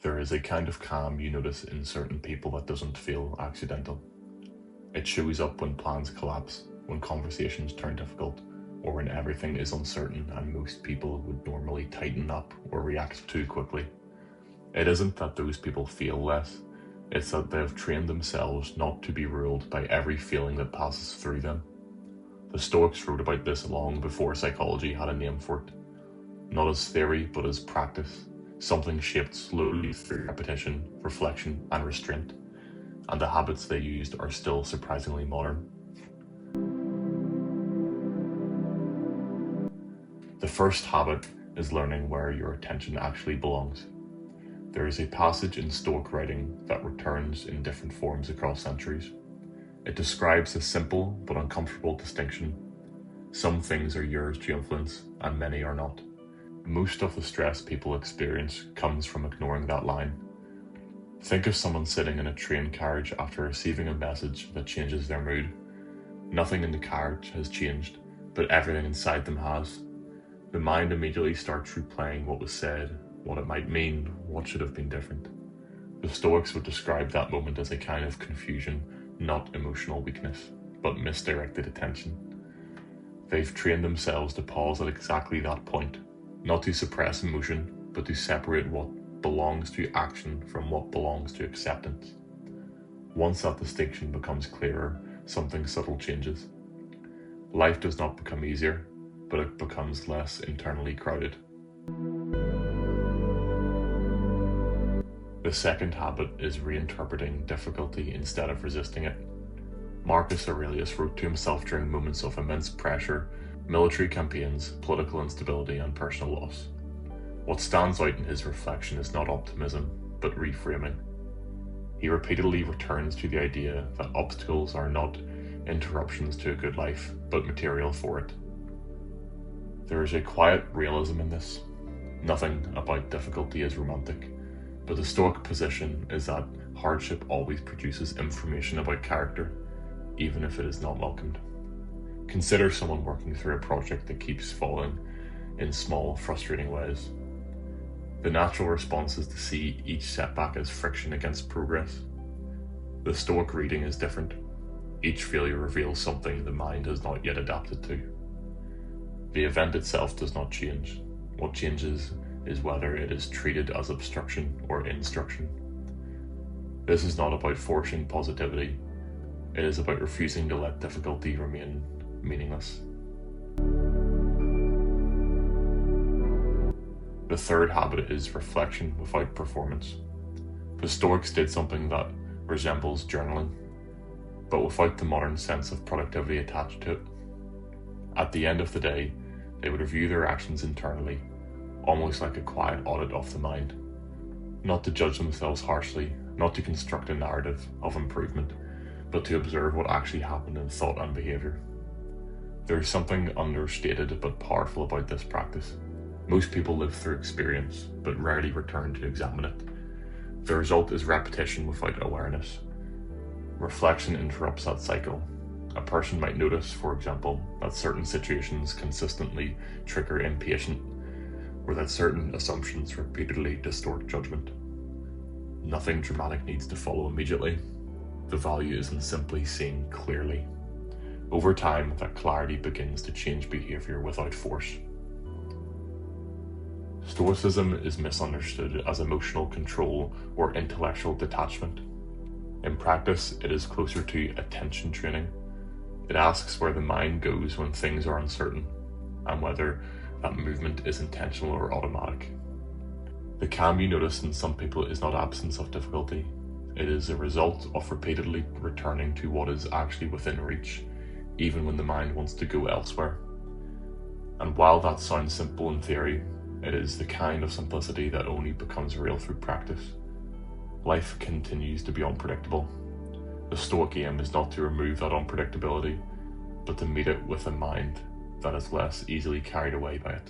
There is a kind of calm you notice in certain people that doesn't feel accidental. It shows up when plans collapse, when conversations turn difficult, or when everything is uncertain and most people would normally tighten up or react too quickly. It isn't that those people feel less, it's that they have trained themselves not to be ruled by every feeling that passes through them. The Stoics wrote about this long before psychology had a name for it. Not as theory, but as practice, something shaped slowly through repetition, reflection, and restraint. And the habits they used are still surprisingly modern. The first habit is learning where your attention actually belongs. There is a passage in Stoic writing that returns in different forms across centuries. It describes a simple but uncomfortable distinction. Some things are yours to influence, and many are not. Most of the stress people experience comes from ignoring that line. Think of someone sitting in a train carriage after receiving a message that changes their mood. Nothing in the carriage has changed, but everything inside them has. The mind immediately starts replaying what was said, what it might mean, what should have been different. The Stoics would describe that moment as a kind of confusion, not emotional weakness, but misdirected attention. They've trained themselves to pause at exactly that point, not to suppress emotion, but to separate what belongs to action from what belongs to acceptance. Once that distinction becomes clearer, something subtle changes. Life does not become easier, but it becomes less internally crowded. The second habit is reinterpreting difficulty instead of resisting it. Marcus Aurelius wrote to himself during moments of immense pressure, military campaigns, political instability, and personal loss. What stands out in his reflection is not optimism, but reframing. He repeatedly returns to the idea that obstacles are not interruptions to a good life, but material for it. There is a quiet realism in this. Nothing about difficulty is romantic, but the Stoic position is that hardship always produces information about character, even if it is not welcomed. Consider someone working through a project that keeps falling in small, frustrating ways. The natural response is to see each setback as friction against progress. The Stoic reading is different. Each failure reveals something the mind has not yet adapted to. The event itself does not change. What changes is whether it is treated as obstruction or instruction. This is not about forcing positivity. It is about refusing to let difficulty remain meaningless. The third habit is reflection without performance. The Stoics did something that resembles journaling, but without the modern sense of productivity attached to it. At the end of the day, they would review their actions internally, almost like a quiet audit of the mind. Not to judge themselves harshly, not to construct a narrative of improvement, but to observe what actually happened in thought and behaviour. There is something understated but powerful about this practice. Most people live through experience, but rarely return to examine it. The result is repetition without awareness. Reflection interrupts that cycle. A person might notice, for example, that certain situations consistently trigger impatience, or that certain assumptions repeatedly distort judgment. Nothing dramatic needs to follow immediately. The value is in simply seeing clearly. Over time, that clarity begins to change behaviour without force. Stoicism is misunderstood as emotional control or intellectual detachment. In practice, it is closer to attention training. It asks where the mind goes when things are uncertain, and whether that movement is intentional or automatic. The calm you notice in some people is not absence of difficulty. It is a result of repeatedly returning to what is actually within reach, even when the mind wants to go elsewhere. And while that sounds simple in theory, it is the kind of simplicity that only becomes real through practice. Life continues to be unpredictable. The Stoic aim is not to remove that unpredictability, but to meet it with a mind that is less easily carried away by it.